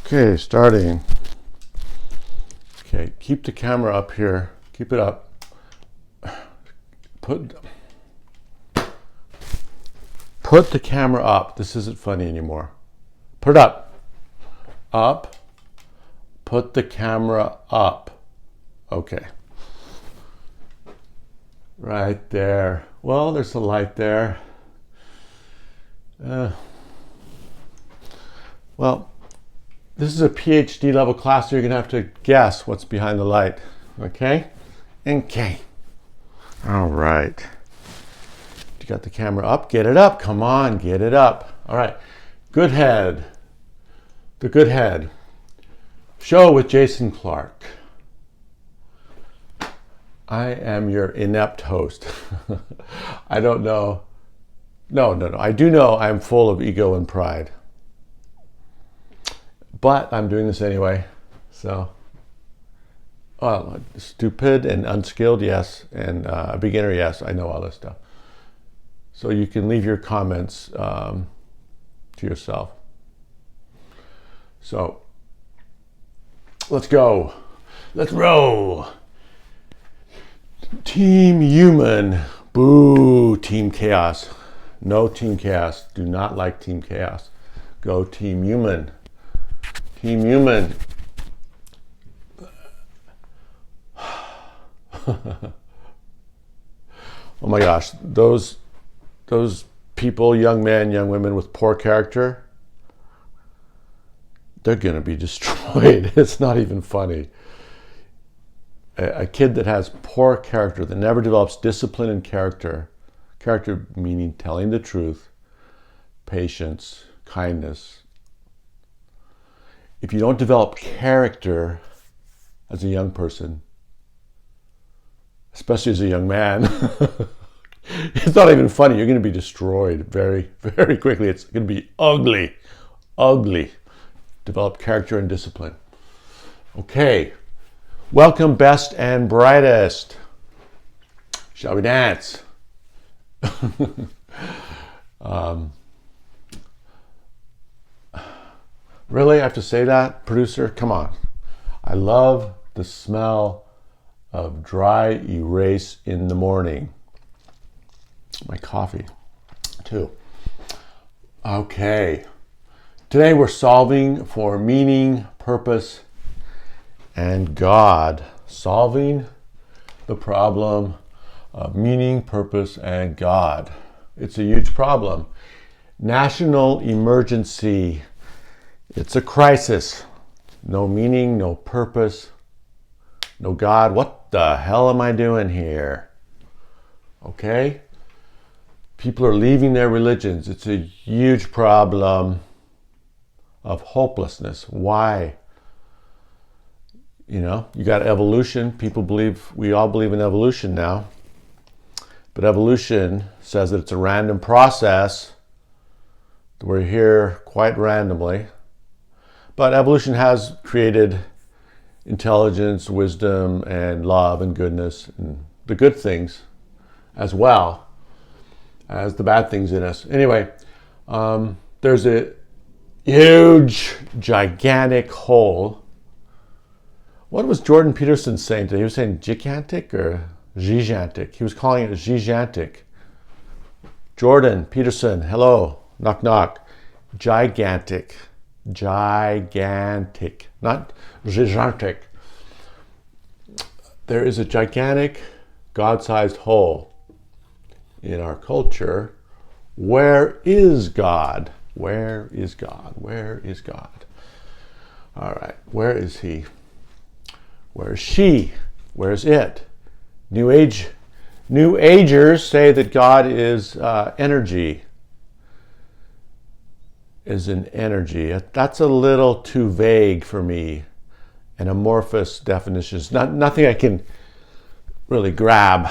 Okay, starting. Okay, keep the camera up here. Keep it up. Put the camera up. This isn't funny anymore. Put it up. Up. Put the camera up. Okay. Right there. Well, there's a light there. Well, this is a PhD level class, so you're going to have to guess what's behind the light. Okay? Okay. All right. You got the camera up? Get it up. Come on, get it up. All right. Good head. The good head. Show with Jason Clark. I am your inept host. I don't know. No. I do know I'm full of ego and pride. But I'm doing this anyway. So, stupid and unskilled, yes. And a beginner, yes. I know all this stuff. So you can leave your comments to yourself. So, let's go. Let's roll. Team Human. Boo, Team Chaos. No Team Chaos. Do not like Team Chaos. Go Team Human. Team Human. Oh my gosh, those people, young men, young women with poor character, they're gonna be destroyed. It's not even funny. A kid that has poor character, that never develops discipline and character meaning telling the truth, patience, kindness. If you don't develop character as a young person, especially as a young man, it's not even funny. You're going to be destroyed very, very quickly. It's going to be ugly. Ugly. Develop character and discipline. Okay. Welcome, best and brightest. Shall we dance? Really? I have to say that? Producer, come on. I love the smell of dry erase in the morning. My coffee, too. Okay. Today we're solving for meaning, purpose, and God. Solving the problem of meaning, purpose, and God. It's a huge problem. National emergency. It's a crisis. No meaning, no purpose, no God. What the hell am I doing here? Okay? People are leaving their religions. It's a huge problem of hopelessness. Why? You know, you got evolution. We all believe in evolution now. But evolution says that it's a random process. We're here quite randomly. But evolution has created intelligence, wisdom, and love and goodness, and the good things as well as the bad things in us. Anyway, there's a huge, gigantic hole. What was Jordan Peterson saying today? He was saying gigantic or gigantic? He was calling it gigantic. Jordan Peterson, hello, knock knock. Gigantic. Gigantic, not gigantic. There is a gigantic God-sized hole in our culture. Where is God? Where is God? Where is God? All right, where is he? Where is she? Where is it? New Agers say that God is energy. Is an energy. That's a little too vague for me. An amorphous definition. It's nothing I can really grab.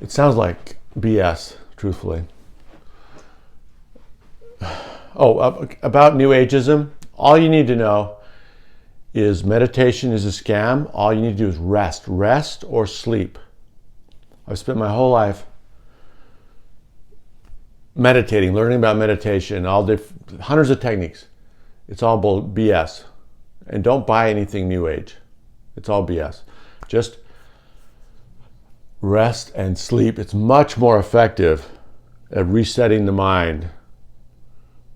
It sounds like BS, truthfully. About New Ageism, all you need to know is meditation is a scam. All you need to do is rest or sleep. I've spent my whole life meditating, learning about meditation, hundreds of techniques. It's all BS. And don't buy anything New Age. It's all BS. Just rest and sleep. It's much more effective at resetting the mind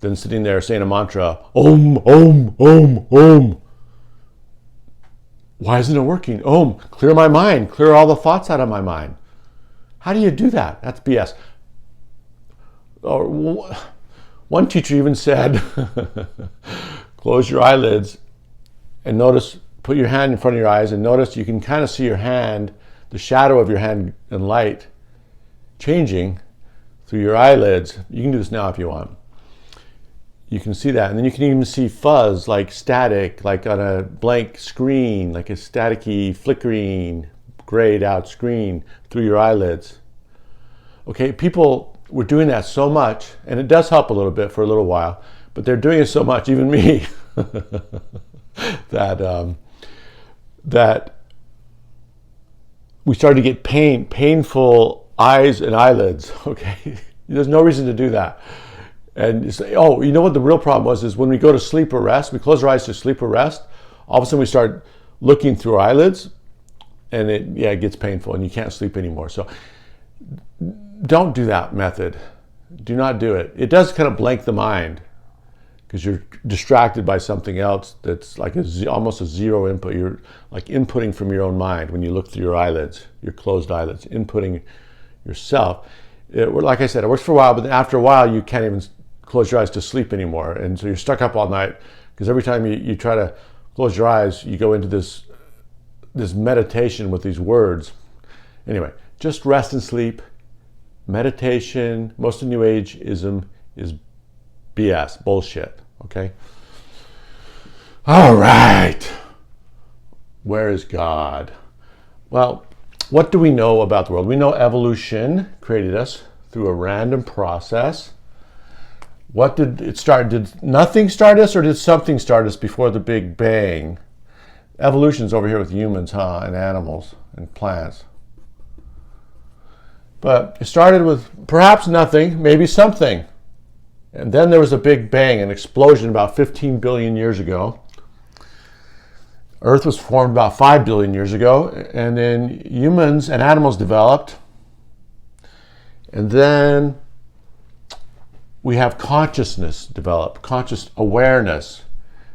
than sitting there saying a mantra, Om, Om, Om, Om. Why isn't it working? Om, clear my mind, clear all the thoughts out of my mind. How do you do that? That's BS. Or one teacher even said, close your eyelids and notice, put your hand in front of your eyes and notice you can kind of see your hand, the shadow of your hand in light changing through your eyelids. You can do this now if you want. You can see that, and then you can even see fuzz, like static, like on a blank screen, like a staticky, flickering, grayed out screen through your eyelids. Okay, people were doing that so much, and it does help a little bit for a little while, but they're doing it so much, even me, that we started to get painful eyes and eyelids. Okay, there's no reason to do that. And you say, oh, you know what the real problem was is when we go to sleep or rest, we close our eyes to sleep or rest, all of a sudden we start looking through our eyelids, and it gets painful and you can't sleep anymore. So don't do that method. Do not do it. It does kind of blank the mind because you're distracted by something else that's like almost a zero input. You're like inputting from your own mind when you look through your eyelids, your closed eyelids, inputting yourself. Like I said, it works for a while, but then after a while you can't even close your eyes to sleep anymore. And so you're stuck up all night because every time you try to close your eyes, you go into this meditation with these words. Anyway, just rest and sleep. Meditation, most of New Ageism is BS, bullshit, okay? All right. Where is God? Well, what do we know about the world? We know evolution created us through a random process. What did it start? Did nothing start us, or did something start us before the Big Bang? Evolution's over here with humans, and animals and plants. But it started with perhaps nothing, maybe something. And then there was a Big Bang, an explosion about 15 billion years ago. Earth was formed about 5 billion years ago, and then humans and animals developed. And then we have consciousness develop, conscious awareness.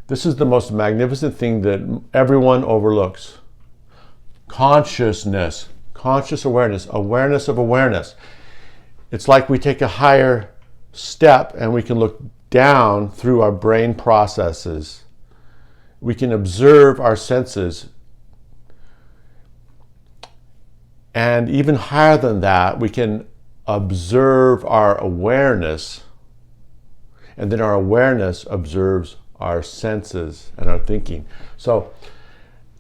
This is the most magnificent thing that everyone overlooks. Consciousness, conscious awareness, awareness of awareness. It's like we take a higher step and we can look down through our brain processes. We can observe our senses. And even higher than that, we can observe our awareness. And then our awareness observes our senses and our thinking. So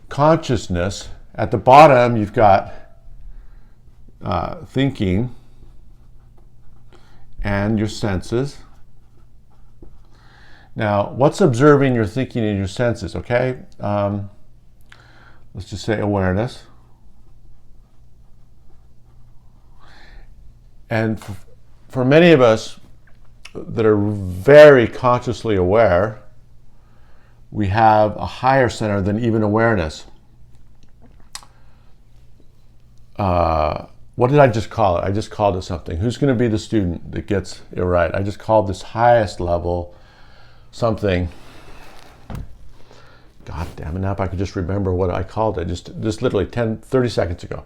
consciousness, at the bottom you've got thinking and your senses. Now, what's observing your thinking and your senses, okay? Let's just say awareness. And for many of us that are very consciously aware, we have a higher center than even awareness. What did I just call it? I just called it something. Who's going to be the student that gets it right? I just called this highest level something. God damn it, now if I could just remember what I called it, just literally 30 seconds ago.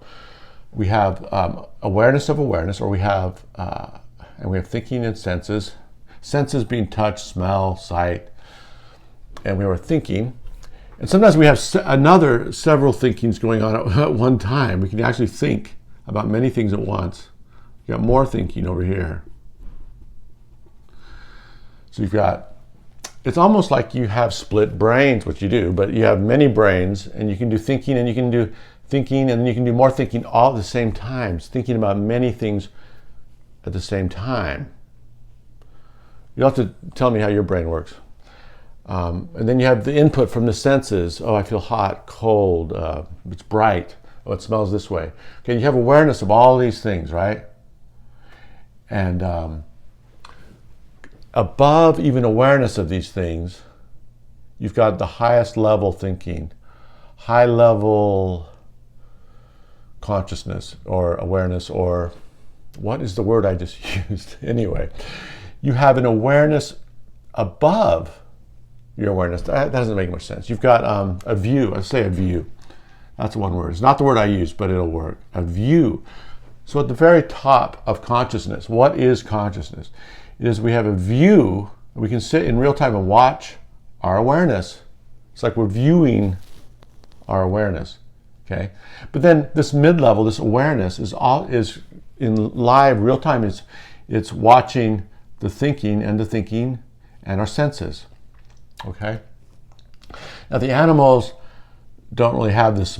We have awareness of awareness, or we have thinking and senses. Senses being touch, smell, sight, and we were thinking. And sometimes we have several thinkings going on at one time. We can actually think about many things at once. You got more thinking over here. So you've got, it's almost like you have split brains, which you do, but you have many brains, and you can do thinking, and you can do thinking, and then you can do more thinking all at the same time, thinking about many things at the same time. You'll have to tell me how your brain works. And then you have the input from the senses. Oh, I feel hot, cold, it's bright. Oh, it smells this way. Okay, you have awareness of all these things, right? And above even awareness of these things you've got the highest level thinking, high level consciousness or awareness, or what is the word I just used? Anyway, you have an awareness above your awareness. That doesn't make much sense. You've got a view. I say a view. That's one word. It's not the word I use, but it'll work. A view. So at the very top of consciousness, what is consciousness? It is we have a view. We can sit in real time and watch our awareness. It's like we're viewing our awareness. Okay, but then this mid-level, this awareness is in live real time. It's watching the thinking and our senses. Okay. Now the animals don't really have this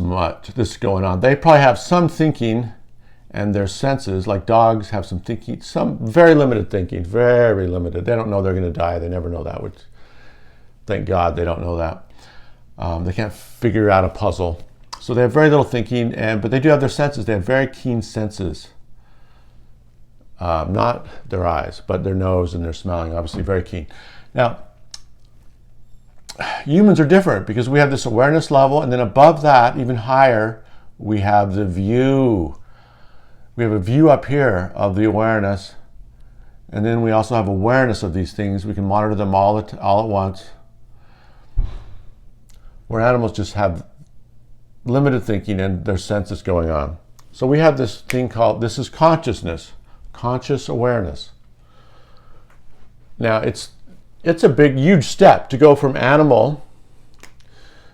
going on. They probably have some thinking and their senses, like dogs have some thinking, some very limited thinking, very limited. They don't know they're going to die. They never know that. Which, thank God they don't know that. They can't figure out a puzzle. So they have very little thinking, but they do have their senses. They have very keen senses. Not their eyes, but their nose and their smelling, obviously very keen. Now, humans are different because we have this awareness level, and then above that, even higher, we have the view. We have a view up here of the awareness, and then we also have awareness of these things. We can monitor them all at once. Where animals just have limited thinking and their senses going on. So we have this thing called, this is consciousness, conscious awareness. Now it's a big, huge step to go from animal,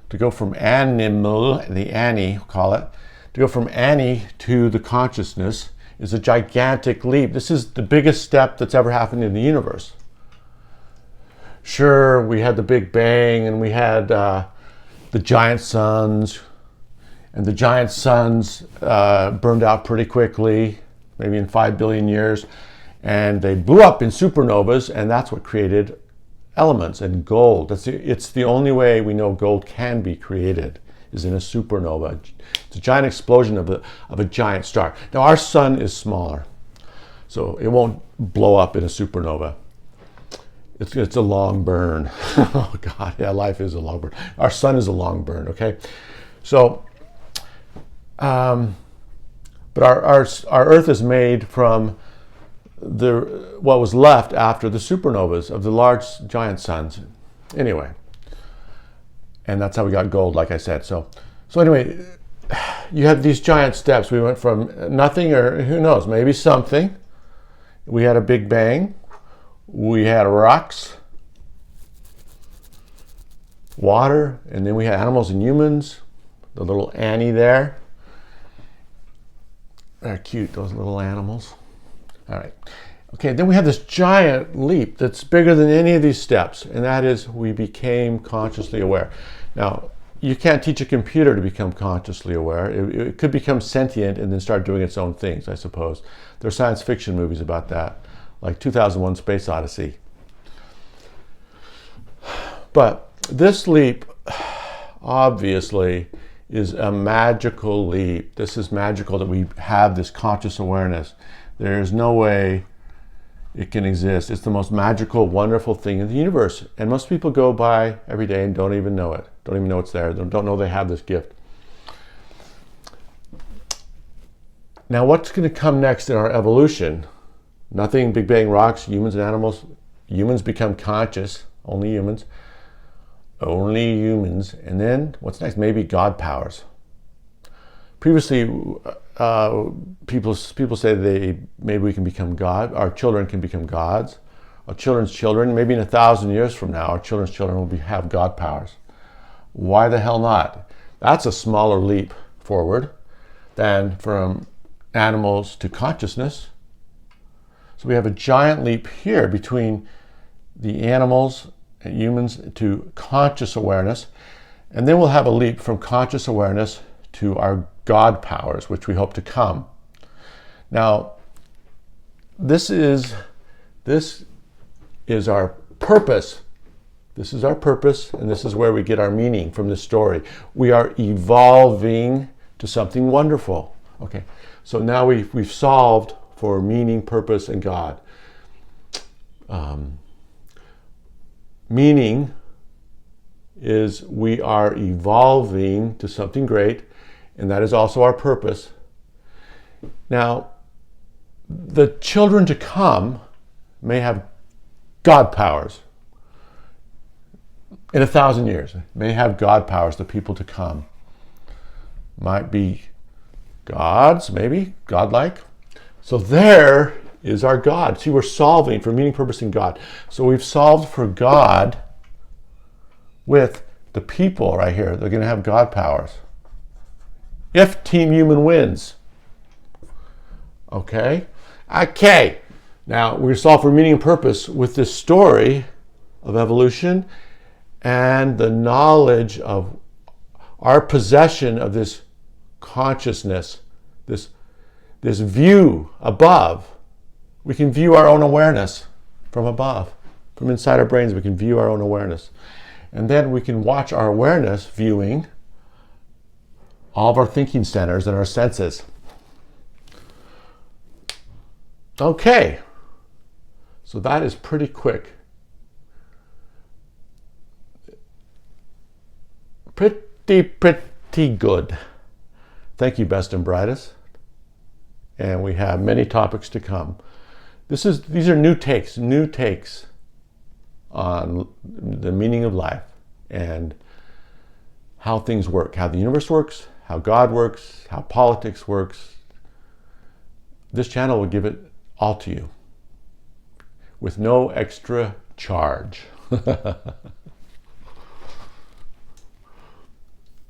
the Annie, call it, to go from Annie to the consciousness is a gigantic leap. This is the biggest step that's ever happened in the universe. Sure, we had the Big Bang and we had the giant suns, and the giant suns burned out pretty quickly, maybe in 5 billion years, and they blew up in supernovas, and that's what created elements and gold. It's the only way we know gold can be created, is in a supernova. It's a giant explosion of a giant star. Now our sun is smaller, so it won't blow up in a supernova. It's a long burn. Oh God, yeah, life is a long burn. Our sun is a long burn, okay? So, but our Earth is made from what was left after the supernovas of the large giant suns. Anyway, and that's how we got gold, like I said. So anyway, you have these giant steps. We went from nothing, or who knows, maybe something. We had a Big Bang. We had rocks, water, and then we had animals and humans. The little Annie there. They're cute, those little animals. All right. Okay, then we have this giant leap that's bigger than any of these steps, and that is we became consciously aware. Now, you can't teach a computer to become consciously aware. It could become sentient and then start doing its own things, I suppose. There are science fiction movies about that, like 2001: Space Odyssey. But this leap, obviously, is a magical leap. This is magical that we have this conscious awareness. There is no way it can exist. It's the most magical, wonderful thing in the universe. And most people go by every day and don't even know it. Don't even know it's there. Don't know they have this gift. Now, what's going to come next in our evolution? Nothing, Big Bang rocks, humans and animals. Humans become conscious, only humans. Only humans. And then what's next? Maybe God powers. Previously, people say maybe we can become God. Our children can become gods. Our children's children, maybe in 1,000 years from now, our children's children will have God powers. Why the hell not? That's a smaller leap forward than from animals to consciousness. So we have a giant leap here between the animals and humans to conscious awareness, and then we'll have a leap from conscious awareness to our God powers, which we hope to come. Now, this is our purpose. This is our purpose, and this is where we get our meaning from this story. We are evolving to something wonderful. Okay, so now we've solved for meaning, purpose, and God. Meaning is we are evolving to something great, and that is also our purpose. Now, the children to come may have God powers. In 1,000 years, may have God powers, the people to come. Might be gods, maybe, godlike. So there is our God. See, we're solving for meaning, purpose, and God. So we've solved for God with the people right here. They're going to have God powers. If Team Human wins. Okay? Okay. Now, we're going to solve for meaning and purpose with this story of evolution and the knowledge of our possession of this consciousness, this view above. We can view our own awareness from above. From inside our brains, we can view our own awareness. And then we can watch our awareness viewing all of our thinking centers and our senses. Okay. So that is pretty quick. Pretty good. Thank you, best and brightest. And we have many topics to come. These are new takes on the meaning of life and how things work, how the universe works, how God works, how politics works. This channel will give it all to you with no extra charge.